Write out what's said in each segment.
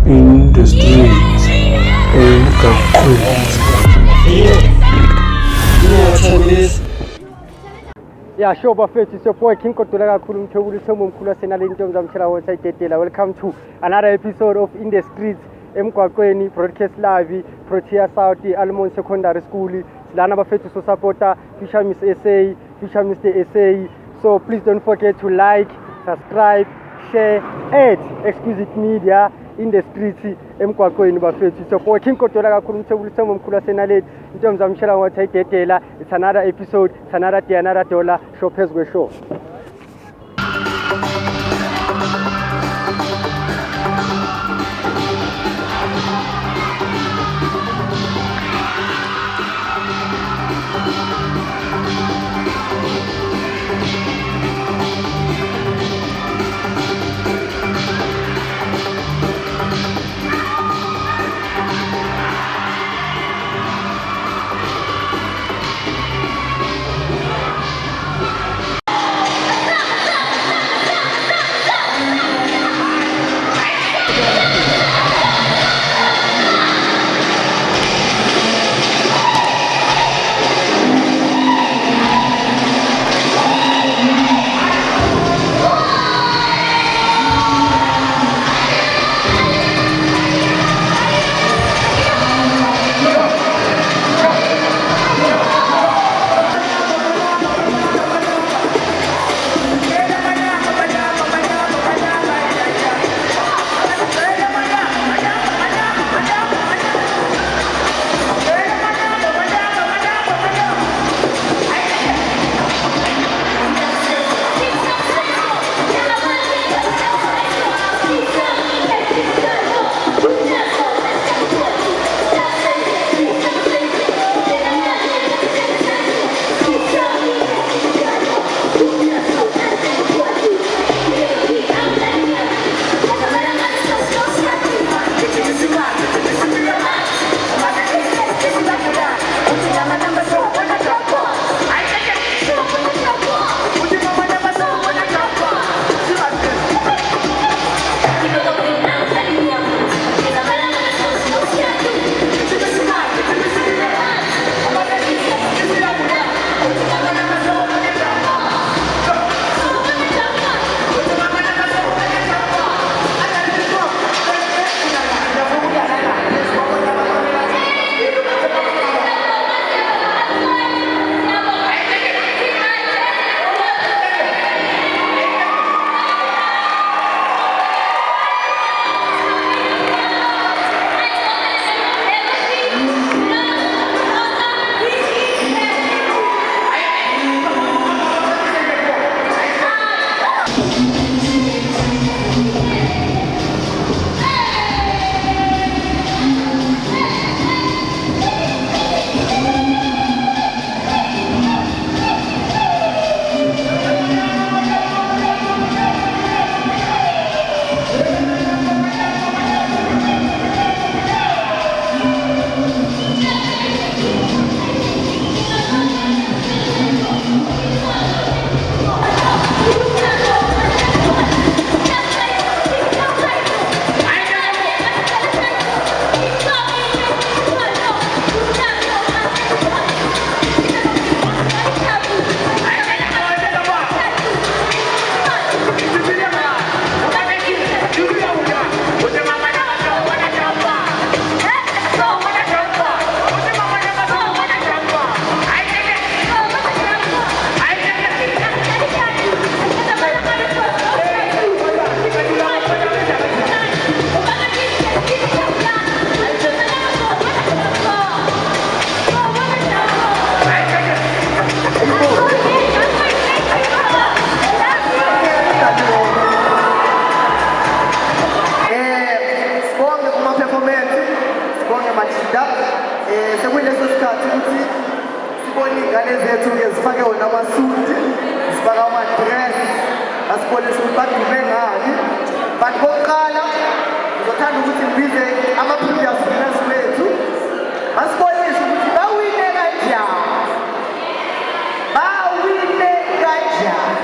in the streets emgaqweni. Yeah, sure, Buffett, it's your boy King Kotula Kulum Chobulu Tomo Kula Senali in terms of Chela Tetela. Welcome to another episode of In the Streets, Mkwakweni, Broadcast Live, Protea Saudi, Almond Secondary School, Lana Buffett to supporter, Fisher Miss SA, Fisher Mr. SA. So please don't forget to like, subscribe, share, and Exquisite Media in the streets emgwaqweni bafethu. So for King Kotula kakhulu umthebulisa omkhulu wasenaledi into mzamshela ngathi ayidedela. It's another episode, it's another day, another dollar. Show phezu kweshow. Sekuyileso sikhathi ukuthi sibone ingane zethu-ke zifake wona amasuti, zifake ama-dress, asibonise ukuthi badume ngani. But kokuqala ngizothanda ukuthi ngibize ama-previous winners wethu, basibonise ukuthi bawine kanjani. Bawine kanjani.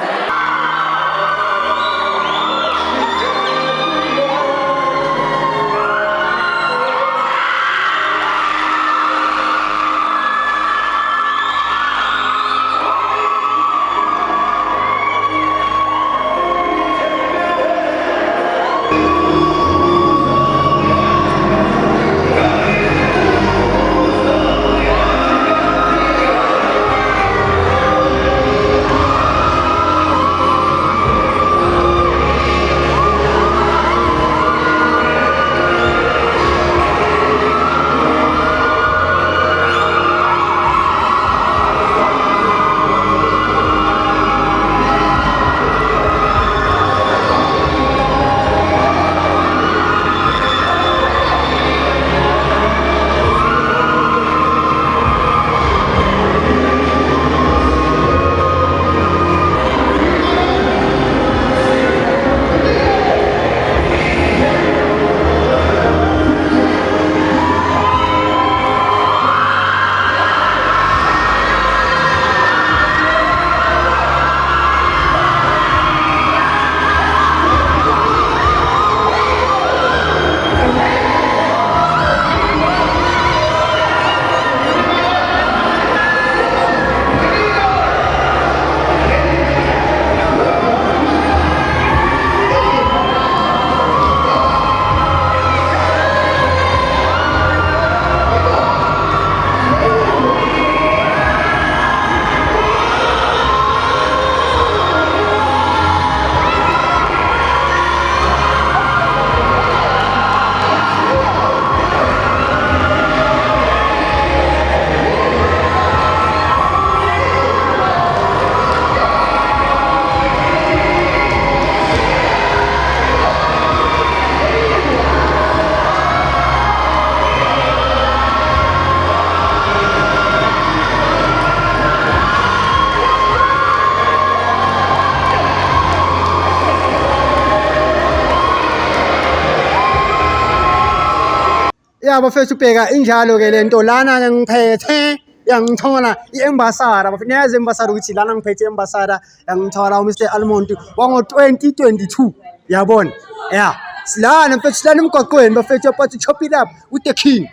Ya bafethu bheka injalo ke lento lana ngiphethe yangithola iambassador bafethu niyazi iambassador ukuthi lana ngiphethe iambassador yangithola uMr Almond wango 2022 yabona yeah silana mfethu silana emgwaqweni bafethu but chop it up with the king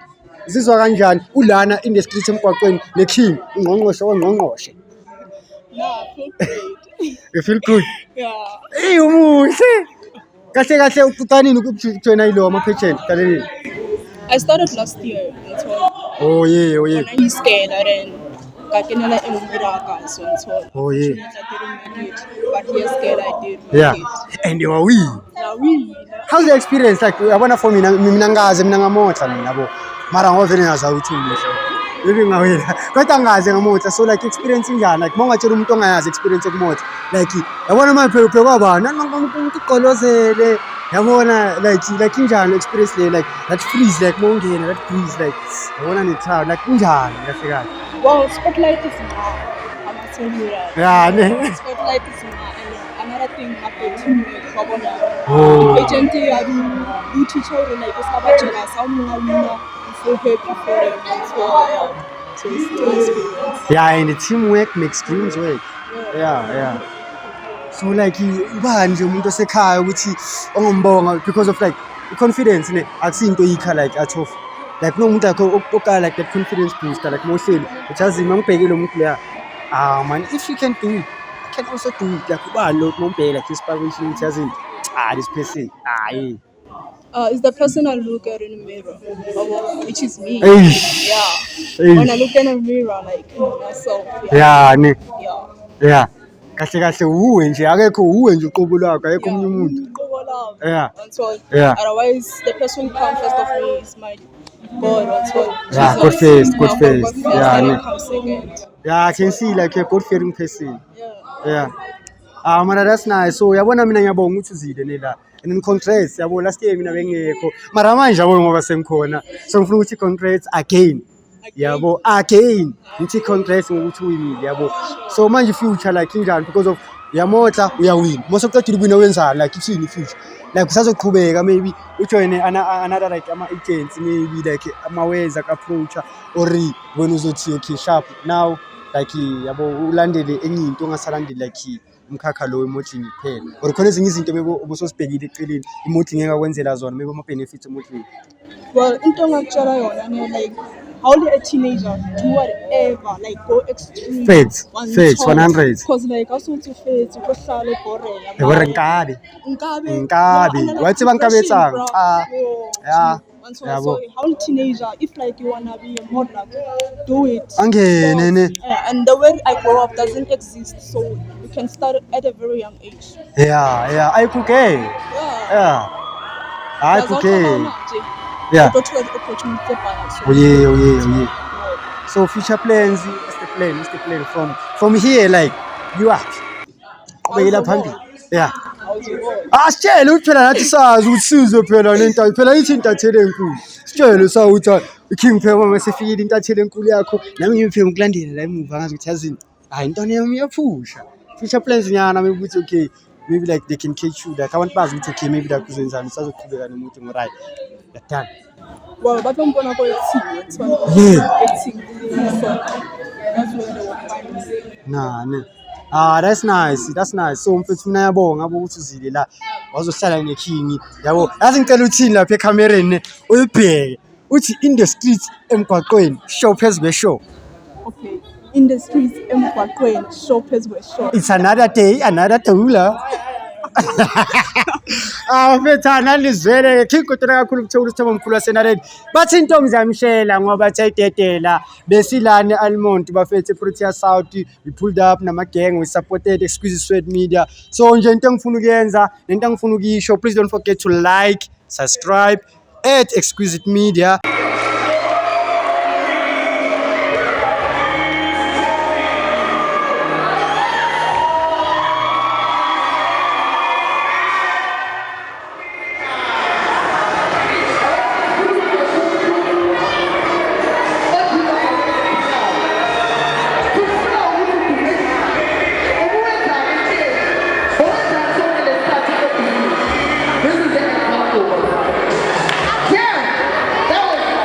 zizwa kanjani ulana in the street emgwaqweni ne king ungqongqoshe wangqongqoshe you feel good yeah umuhle kahle kahle uqanini ukujoina ilo amaphetheni kaleni I started last year. That's all. oh yeah And I'm scared. I didn't. Got in a miracle, so that's all. oh yeah I didn't make it, but yes, scared I did. yeah Make it. and you are we Now we. how's the experience like yabona for mina ngazi mina ngamotha mina yabo mara ngovele ngazawuthi ngisho yini ngawela kodwa ngazi ngamotha so like experience njani like mongatshela umuntu ongayazi experience ekumotha like yabona manje phela kwabana umuntu uqolozele yabona like injani experience le like that freeze like mongena that breeze like yabona ne town like injani kahle kahle Well, spotlight is now. I'm gonna tell you that. yeah ne Spotlight is now. And another thing happened to me. Oh. Agent, I do teacher like this. Kabachela, someone feel happy for them. So it's two experience. yeah and the teamwork makes dreams work yeah so like ubani nje umuntu osekhaya ukuthi ongombonga because of like confidence ne akusinto yikha like out of like no muntu akho okala like that confidence booster like mohleli uchazi mangibhekile umuntu leya man if you can do it I can also do it like ubani lo nombheka like inspiration uchazi this person Is the person I look at in the mirror, which is me. Eish. Yeah. When I look in the mirror, like myself. yeah ne Yeah. kahle kahle uwe nje akekho uwe nje uqobo lakho akekho omunye umuntu yeah That's all. Yeah. Otherwise, the person who comes first of me is my God. That's all. Yeah, Jesus. good face. Yeah, And ne. then comes second. yeah I can see like you're a God fearing person Yeah. yeah mara that's nice so yabona mina ngiyabonga ukuthi uzile nela and in congrats yabo last year mina bengekho mara manje yabo ngoba sengikhona so ngifuna ukuthi congrats again yabo again ngithi congrats ngokuthi uwinile yabo so manje future like injani because of yamotla uyawina most of the time ubina wenzani like it's in the future like kusazoqhubeka maybe ujoin another like ama agents maybe like amaweza approach or when uzothi okay sharp now like yabo ulandele enye into ongasalandeli like umkhakha lo emoting kuphela or khona ezinye izinto bebo ubusosibhekile eceleni emoting ngeke kwenzela zona maybe ama benefits emoting Well, into ngakutshela yona ne like how a teenager do whatever like go extreme. Fades 100 Because like asuthi fades ukohlala ebhorela. ebore nkabi wathi bankabetsanga yeah So how teenager if like you wanna be a model do it. angene ne And the way I grow up doesn't exist, so you can start at a very young age. yeah ayikuke yeah ayikuke yeah Go to the opportunity balance. oye so future plans what's the plan from here like you are ubekela phambili yeah asitshele uphela nathi sazi ukuthi sizwe phela lento phela ithi intathele enkulu sitshele sawuthi iking phela uma sefikile intathele enkulu yakho nami ngimphela ukulandela la emuva ngazi ukuthi yazini hayi intwana yami iyaphusha future plans nyana maybe ukuthi okay maybe like they can catch you like abantu bazi ukuthi okay maybe like kuzenzani sazoqhubeka nomuntu ngoright done Well, but I'm gonna go see yeah that's where they will find me. that's nice so mfethu mina yabonga abo ukuthi uzile la wazohlala neking yabo yazi ngicela uthini lapha ecamereni uyibheke uthi in the streets emgwaqweni show phezulu kweshow Okay. In the streets, emgwaqweni, shoppers were short. it's another day la mfethana lizwele khikutela kakhulu ukuthola usithombe omkhulu wasenareni bathi intombi zamshela ngoba thayidedela besilane Almond bafethe Protea South we pulled up nama-gang we supported Exquisite Sweat Media so nje into engifuna ukuyenza nento engifuna ukuyisho please don't forget to like subscribe at Exquisite Media This is an example. Again, that was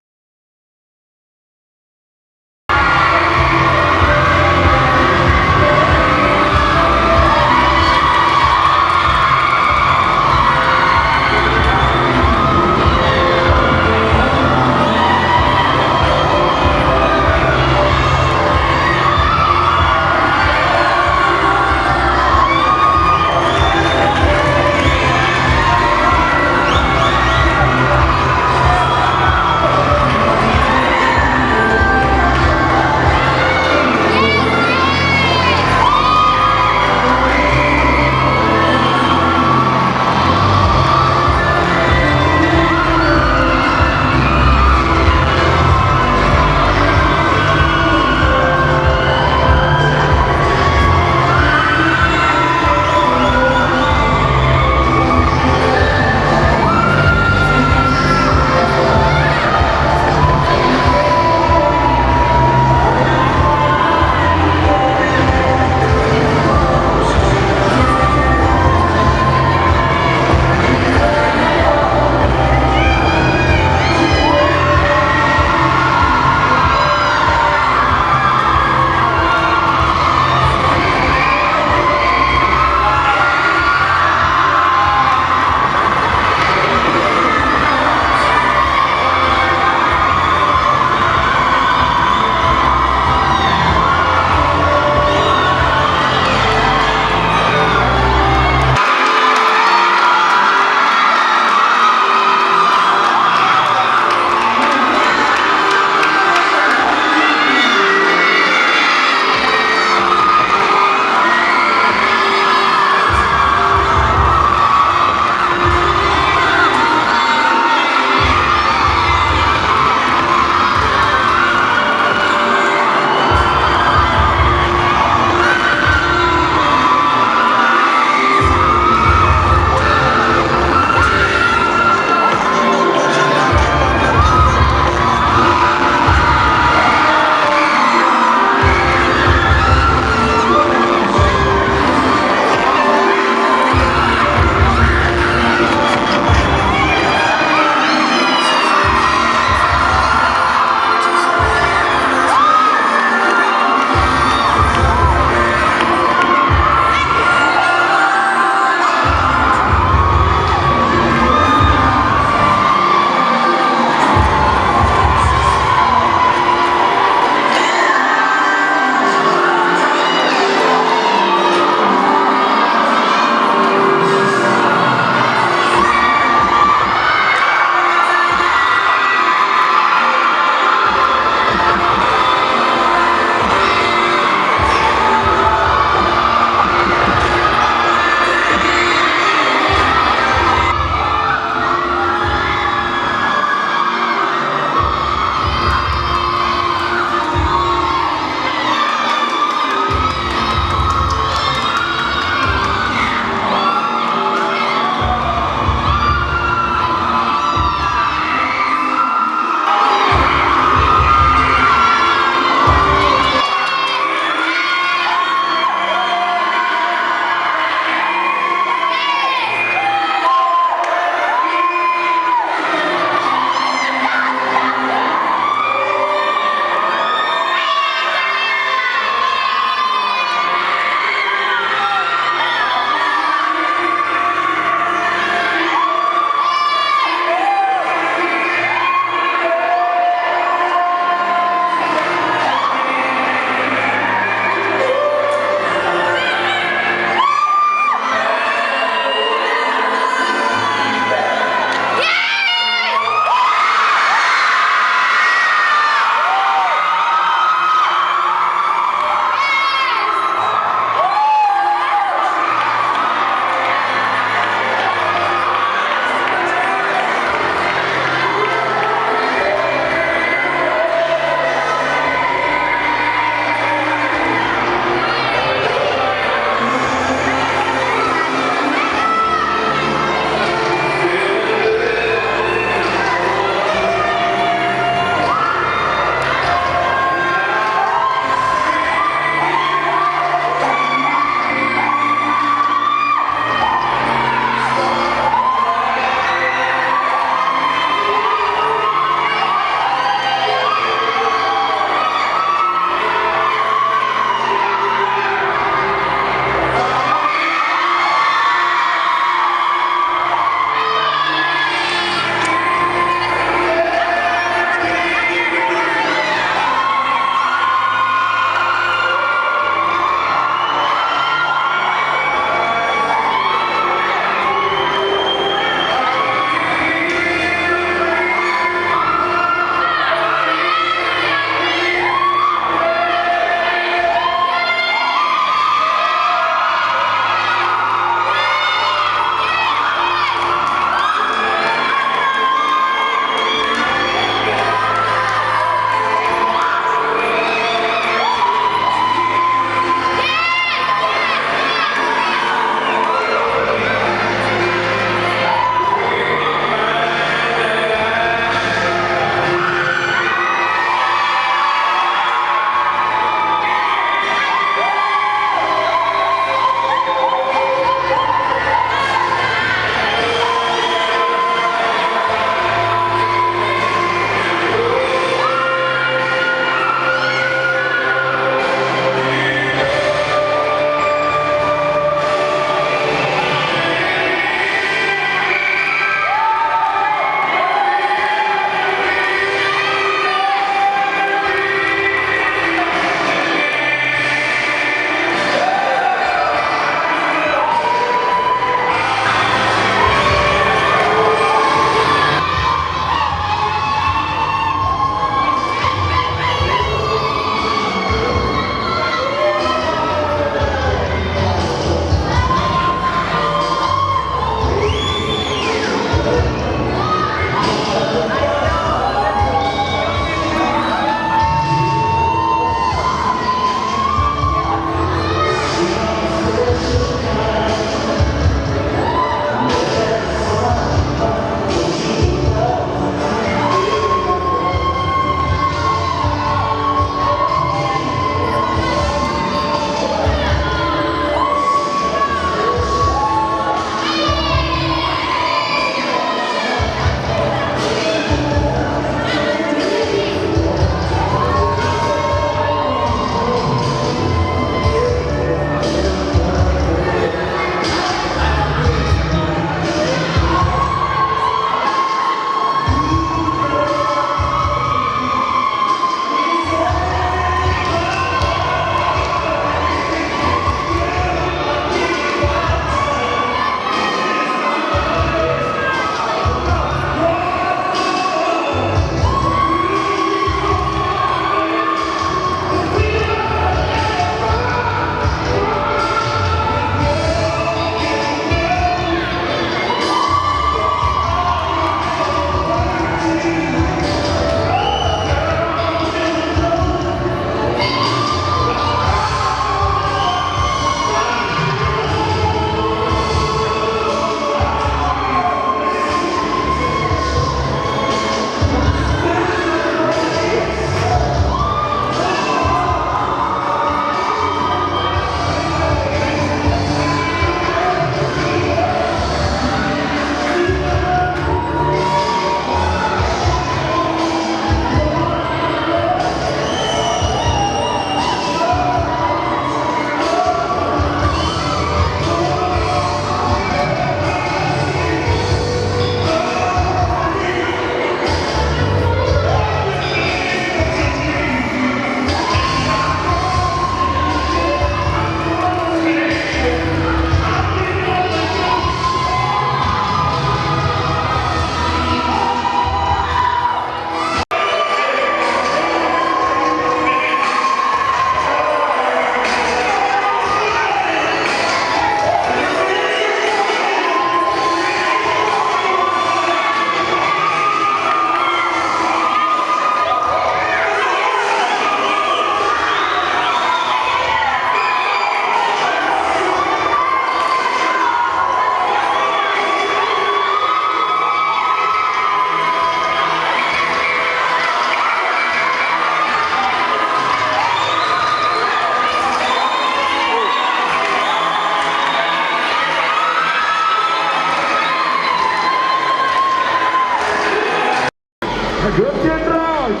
left and right.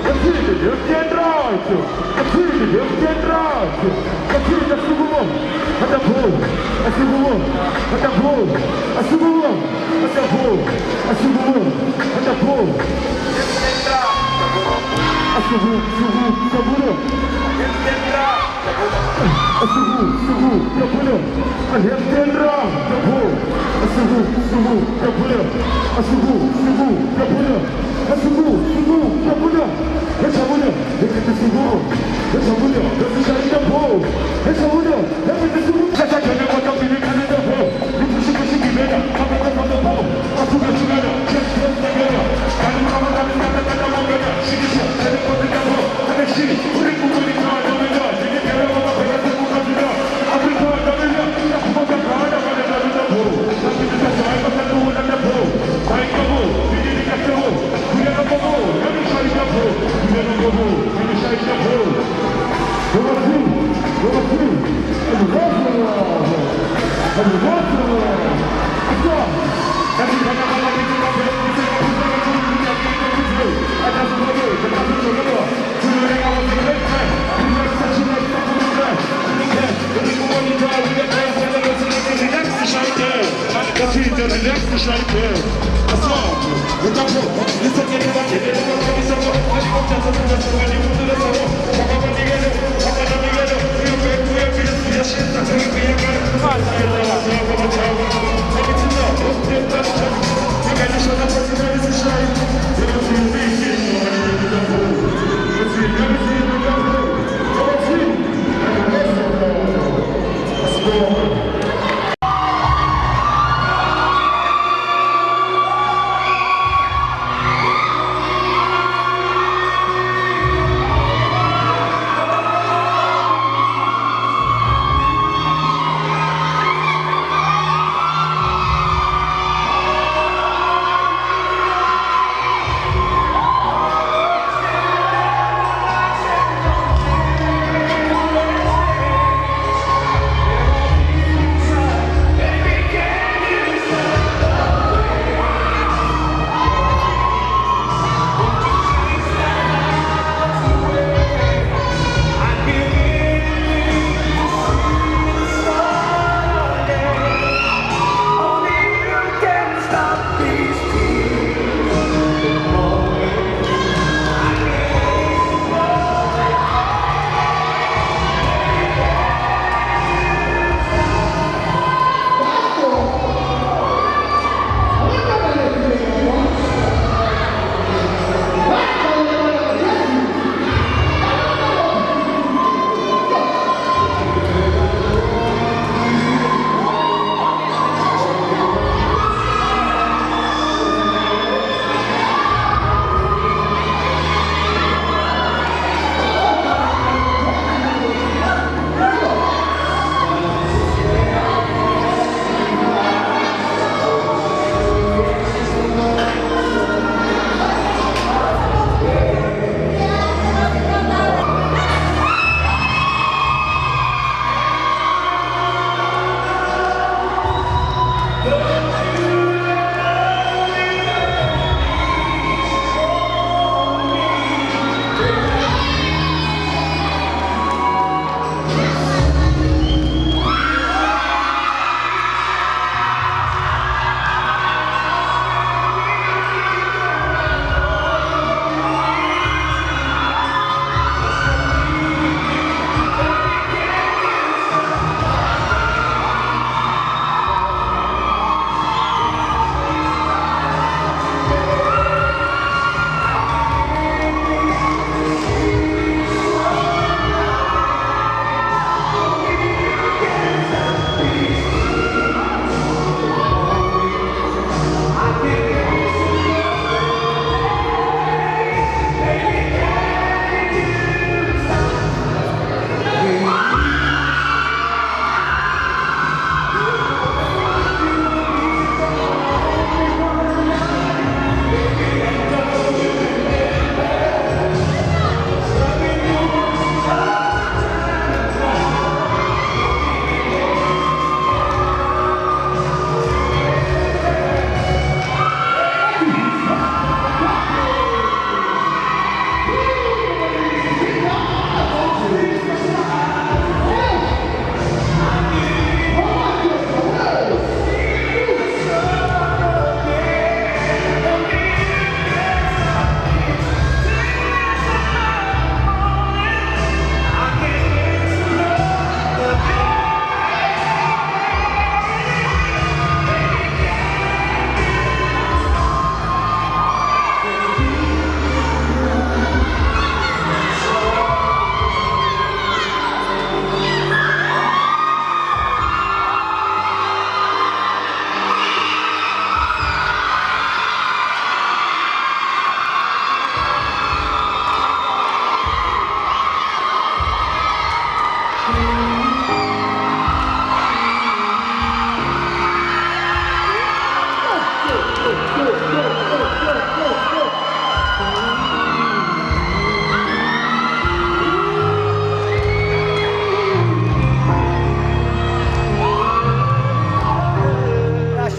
Continue left and right. Continue left and right. Continue the Subumo. At the ball. A Subumo. At the ball. A Subumo. At the ball. A Subumo. At the ball. A Subu. Subumo. A Subu. Subumo. A left and right. The ball. A Subu. The ball. A Subu. The ball. A Subu. The ball. Let's have one. Look at the Subu. Let's have one. Let's shine the ball. Let's have one. Let's have the Subu. Let's have the ball. Let's have the ball. Let's push it together. Come on the ball. Let's put it together. Let's put it together. Come on. She is here. Let's put it together. Let's see. Put it together.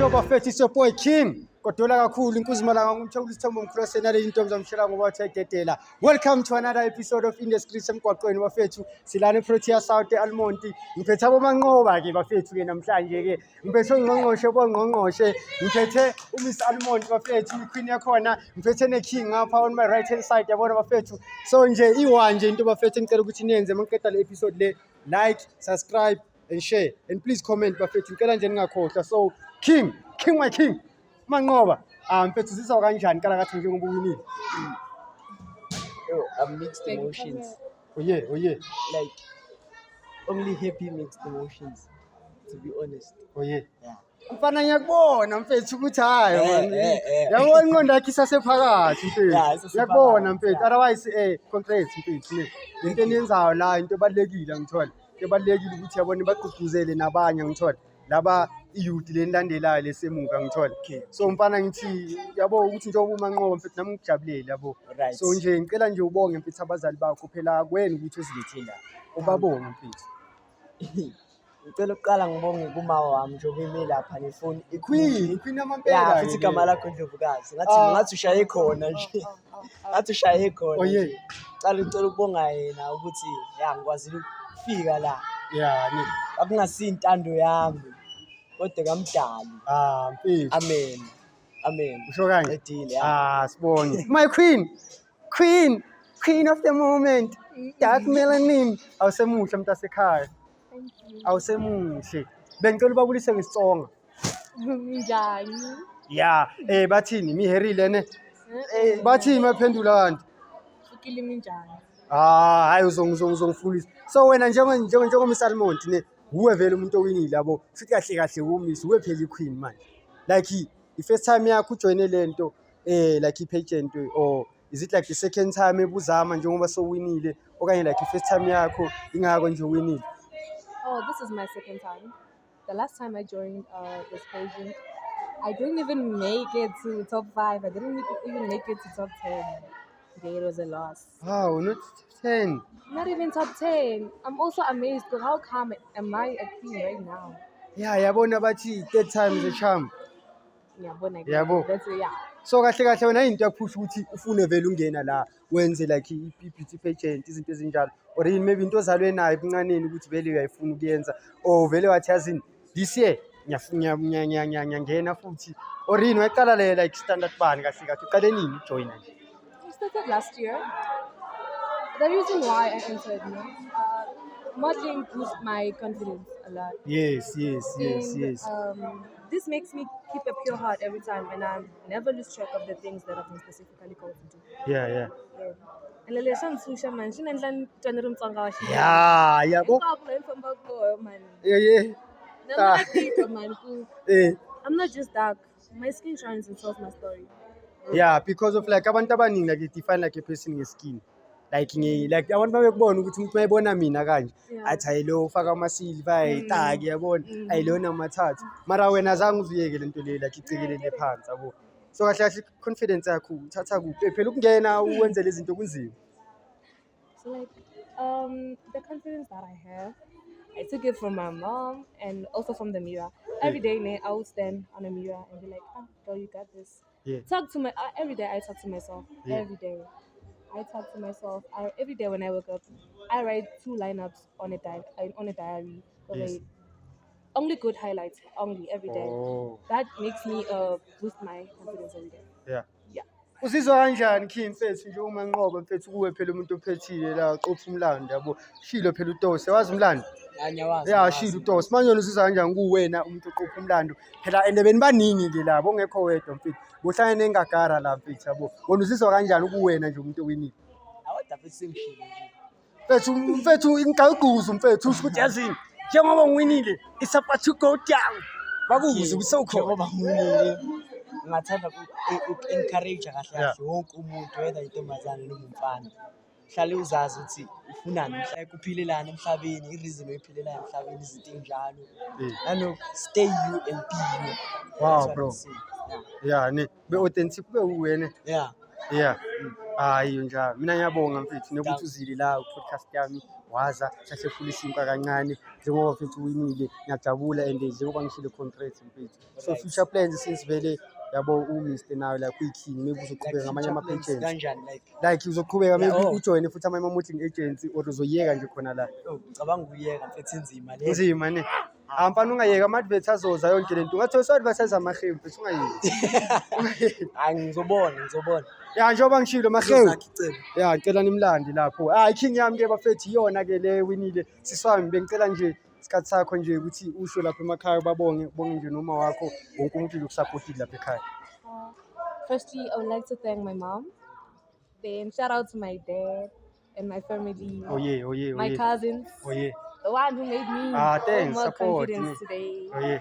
show bafethu it's your boy King Godola kakhulu inkuzimalanga ngumthobula isithombe omkhulu wasenaleli intombi zamshela ngoba wathi ayidedela. Welcome to another episode of Industries emgwaqweni bafethu. Silana eProtea South eAlmonti. Ngiphethe abomanqoba ke bafethu ke namhlanje ke. Ngiphethe ongqongqoshe bongqongqoshe. Ngiphethe uMiss Almonti bafethu iqueen yakhona. Ngiphethe neKing ngapha on my right hand side yabona bafethu. So nje iwanje into bafethu ngicela ukuthi niyenze mangiqeda le episode le like, subscribe and share and please comment bafethu ngicela nje ningakhohlwa. So King my King manqoba mfethu zizwa kanjani kala kathi njengoba uwinile? I'm mixed emotions. Oh yeah Like only happy mixed emotions, to be honest. oh yeah Yeah. mfana ngiyakubona mfethu ukuthi hayi man eh. yabona ingqondo yakhe isasephakathi Yeah, mfethu isasephakathi, ngiyakubona mfethu yeah. otherwise congrats mfethu into eniyenzayo la into ebalekile ngithola into ebalekile ukuthi yabona bagqugquzele nabanye ngithola laba youth lenilandelayo lesemuva ngithola Okay. so mfana ngithi yabo ukuthi njengoba umanqoba mfethu nami ngijabulele yabo Right. so nje ngicela nje ubonge mfethu abazali bakho phela kwena ukuthi usilethe la ubabonge mfethu Ngicela ukuqala ngibonge kuma wami njengoba ime lapha nefoni queen yamampela Yeah, futhi igama lakho Ndlovukazi. Ngathi ushaye khona nje. Ngathi ushaye khona. Oh, yeah. nje. Ngicela ukubonga yena ukuthi ngikwazile ukufika la. yeah ne Akungasintando yami. Kodwa kamdali. mfethu Amen. usho kanje Edile, yeah. sibonge my queen of the moment dark melanin awusemuhle mntasekhaya Thank you. awusemuhle bengicela ubabulise ngesitsonga Njani? yeah bathini miherile ne bathini maphendula kanti Ukile minjani? hayi uzongifundisa so wena njengo Miss Almonti ne uwe vele umuntu owinile yabo futhi kahle uMiss uwe phela iqueen manje like the first time yakho ujoine lento like ipageant or is it like the second time ebuzama njengoba sowinile okanye like first time yakho ingako nje uwinile? Oh, this is my second time. The last time I joined this pageant, I didn't even make it to top 5. I didn't even make it to top 10. Okay, it was a loss. Wow, not 10. Not even top 10. I'm also amazed because how come am I a queen right now? Yeah, yabona bathi third time is a charm. Yeah, but Yabo. that's yeah. So kahle wena into yakuphusha ukuthi ufune vele ungena la wenze like i-beauty pageant izinto ezinjalo or maybe into ozalwe nayo ebuncaneni ukuthi vele uyayifuna ukuyenza or vele wathi yazini this year ngiyangena futhi or yini waqala le like standard bani kahle uqale nini ujoina nje? I started last year. The reason why I entered, modeling boosts my confidence a lot. Yes. And, this makes me keep a pure heart every time, and I never lose track of the things that I've been specifically called to do. Yeah. Yeah. And the lesson susha man, she nendlan twanerum tsanga shi. Yeah, yabo. Man. Yeah. No, not people, man. I'm not just dark. My skin shines and tells my story. Yeah, because of like abantu abaningi like they define like a person ngeskin. Like abantu babekubona ukuthi umuntu mayibona mina kanje Yeah. athi ayilo ufaka ama silver ayitaki yabona ayilona amathathu mara wena azange uziyeke lento le like icekelele phansi yabo so kahle confidence yakho uthatha kuphi phela ukungena uwenze lezi zinto kunzima. So like, the confidence that I have, I took it from my mom and also from the mirror. Every day, I would stand on a mirror and be like, "Ah, girl, you got this." Yeah. Talk to my every day. I talk to myself. Yeah. Every day, I talk to myself. Every day when I wake up, I write 2 lineups on a diary. Yes. Okay. Only good highlights. Only every day. Oh. That makes me boost my confidence every day. Yeah. Yeah. Uzizwa kanjani King mfethu nje uma nqoba mfethu kuwe phela umuntu ophethile la uxoxa umlando yabo shilo phela uTosi wazi umlando Anyawazi. yeah shilo uTosi manje uzizwa kanjani kuwena umuntu oxoxa umlando phela endebeni baningi ke labo ongekho wedwa mfethu bohlangene ngagara la mfethu yabo wona uzizwa kanjani kuwena nje umuntu owinile Awadabe sengishilo nje. mfethu ingaqhuzu mfethu usho ukuthi yazini njengoba ngiwinile it's about to go down bakuzwe kusokhona Njengoba ngumlili ngingathanda uku-encourage kahle wonke umuntu whether intombazane noma umfana. Hlale uzazi ukuthi ufunani mhla kuphilelana emhlabeni i-reason oyiphilelayo emhlabeni izinto enjalo. Nano stay you and be you. Wow, That's what bro. I say. yeah ne be authentic be uwena Yeah. yeah hayi njalo mina ngiyabonga mfethu nokuthi uzile la ku podcast yami waza sasephula isinkwa kancane njengoba mfethu uwinile ngiyajabula and njengoba ngishilo congrats mfethu. So future plans since vele yabo u-Mr nawe like uyi-king maybe uzoqhubeka ngamanye ama-pensions kanjani like uzoqhubeka maybe Yeah, oh. ujoyine futhi ama-modeling agency or uzoyeka nje khona la ngicabanga ukuyeka mfethu inzima le nzima ne mfana ungayeka ama-advert azoza yonke lento ungathola so-advertise amahewu mfethu ungayeki hayi ngizobona ya njengoba ngishilo mahewu Ngizozakha icebo. ya ngicela nimlandi lapho king yami-ke bafethu iyona-ke le winile siswami bengicela nje isikhathi sakho nje ukuthi usho lapho emakhaya ubonge nje noma wakho wonke umuntu lokusapotile lapha ekhaya. Firstly, I would like to thank my mom. Then shout out to my dad and my family, Oh yeah my cousins, the one who made me thanks, more support, confidence today. yeah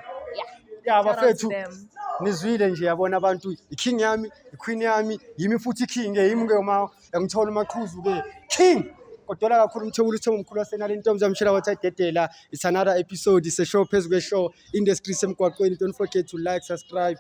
Shout out to bafethu them. nizwile nje yabona abantu iking yami iqueen yami yimi futhi king yimi-ke uma yangithola umaqhuzu-ke king kodwa kakhulu umthebula uthemba omkhulu wasenala intombi zamshela wathi ayidedela. It's another episode se-show phezu kwe-show industry semgwaqweni. Don't forget to like, subscribe.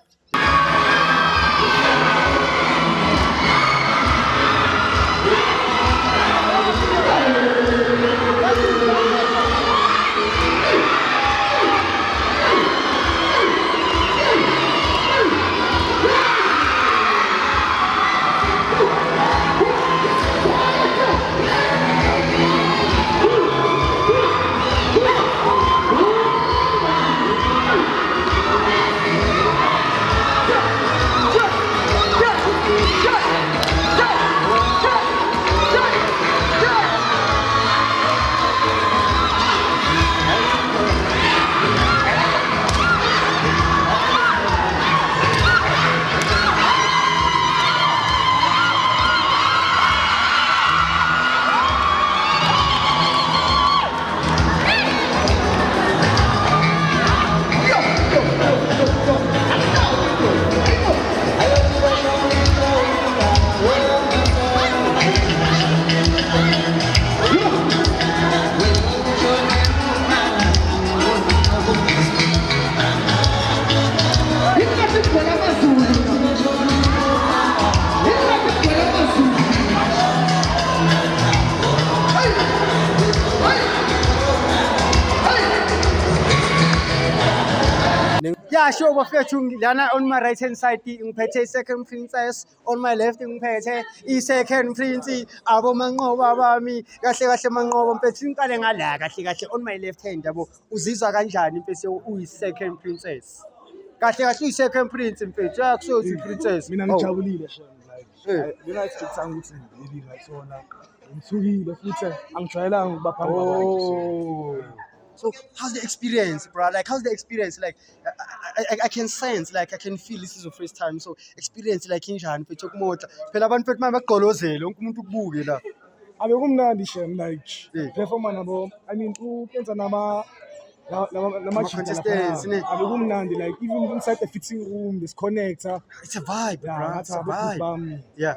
Yeah, sure bafethu lana on my right hand side ngiphethe second princess, on my left ngiphethe i-second prince abo manqoba bami kahle manqoba mfethu inqale ngala kahle on my left hand yabo uzizwa kanjani mfethu uyi-second princess kahle uyi-second prince mfethu akusozi princess Mina ngijabulile like mina ngicabanga ukuthi maybe ngathona ngithukile futhi angijwayelanga ukuba phambi kwabantu. So how's the experience, bro? Like, how's the experience? Like, I can sense, like, I can feel this is your first time. So experience, like, injani mfethu kumota. Phela abantu mfethu bayagqolozela wonke umuntu ukubuke la. Abe kumnandi shem like Yeah. performer nabo I mean ukenza nama contestants, ne? abe kumnandi like even inside the fitting room this connector It's a vibe, bro. It's a vibe. bami Yeah.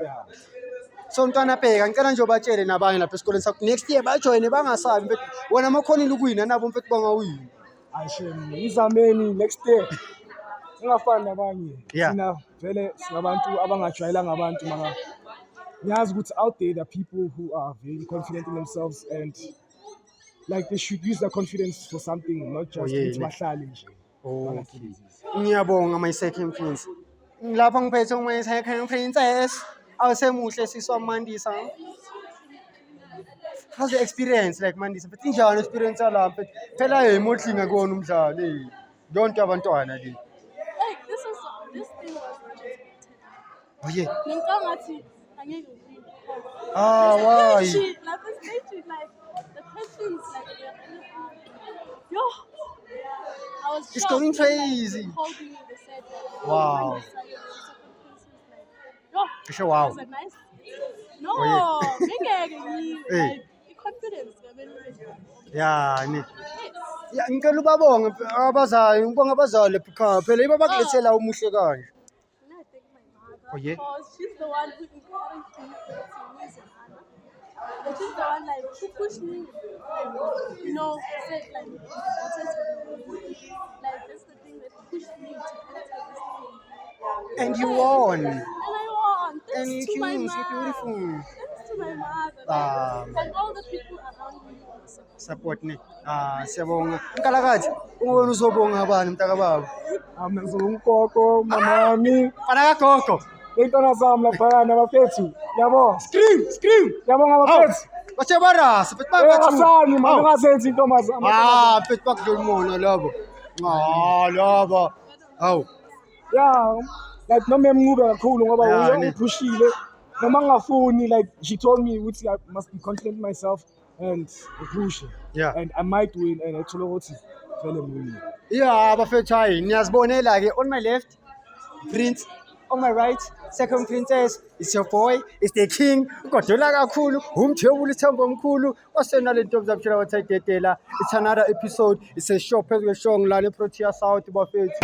So mntwana bheka ngicela nje ubatshele nabanye lapha esikoleni sakho next year bajoyine bangasabi mfethu wona amakhonile ukuwina nabo mfethu bangawini. ashem izameni next year singafani nabanye Yeah. sina vele singabantu abangajwayelanga abantu maka ngiyazi ukuthi out there are people who are very confident in themselves and like they should use their confidence for something not just yeah, ukuthi ne. bahlale nje Ngiyabonga my second prince. Lapha ngiphethe my second princess. Awusemuhle siswa Mandisa. How's the experience like Mandisa? But injani experience la mfethu? Phela modeling akona umdlalo Don't abantwana le. Like this thing was unexpected. Oh yeah. Ngingathi angeke ngivile. Why? Like the stage, like the questions, like yo, I was It's shocked going when, crazy. Like, holding me, they said, like, Wow. yo, Sure, wow. was it nice? No, Oh, Hey. like the confidence. I mean, Yeah, ne. yes. Ya ngicela ubabonge abazayo, ngibonga abazali ekhaya. Phela ibabakulethela umuhle kanje. And I thank my mother Oh, yeah? because she's the one who encouraged me to use Anna. And she's the one like who pushed me, like, you know, said like that's the thing that pushed me to enter this thing. And you won. And I won. And Thanks you to my cute, mom. you're beautiful. Thanks to my mother. Ah. And all the people around me. support ne. Siyabonga. Nkalakathi, ungubona uzobonga abani mntaka baba? Mina ngizobonga ugogo, mamami, Fana kagogo. iy'ntwana zami laphayana abafethu. Yabo, Scream. yabonga abafethu. Bathe barasa, but Asani, mama ungazenzi intombazana. Mfethu bakudlula umono lobo. Lobo. Hawu. Yeah, like noma emnqube kakhulu ngoba Yeah, uye uphushile. Noma ngingafuni, like she told me ukuthi I must be confident in myself and push. Yeah. And I might win and actually ukuthi vele ngwini. Yeah, bafethu hayi niyazibonela ke on my left Prince, on my right second princess, it's your boy, it's the king. Ugodola kakhulu, umthebula ithemba omkhulu osenale ntombi zamtshela wathi ayidedela. It's another episode. It's a show phezu kweshow ngilana eProtea South bafethu.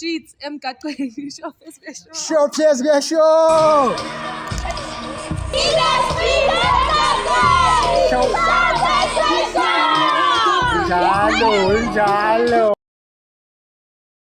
streets emgaqweni shop special. Show players we show. Njalo.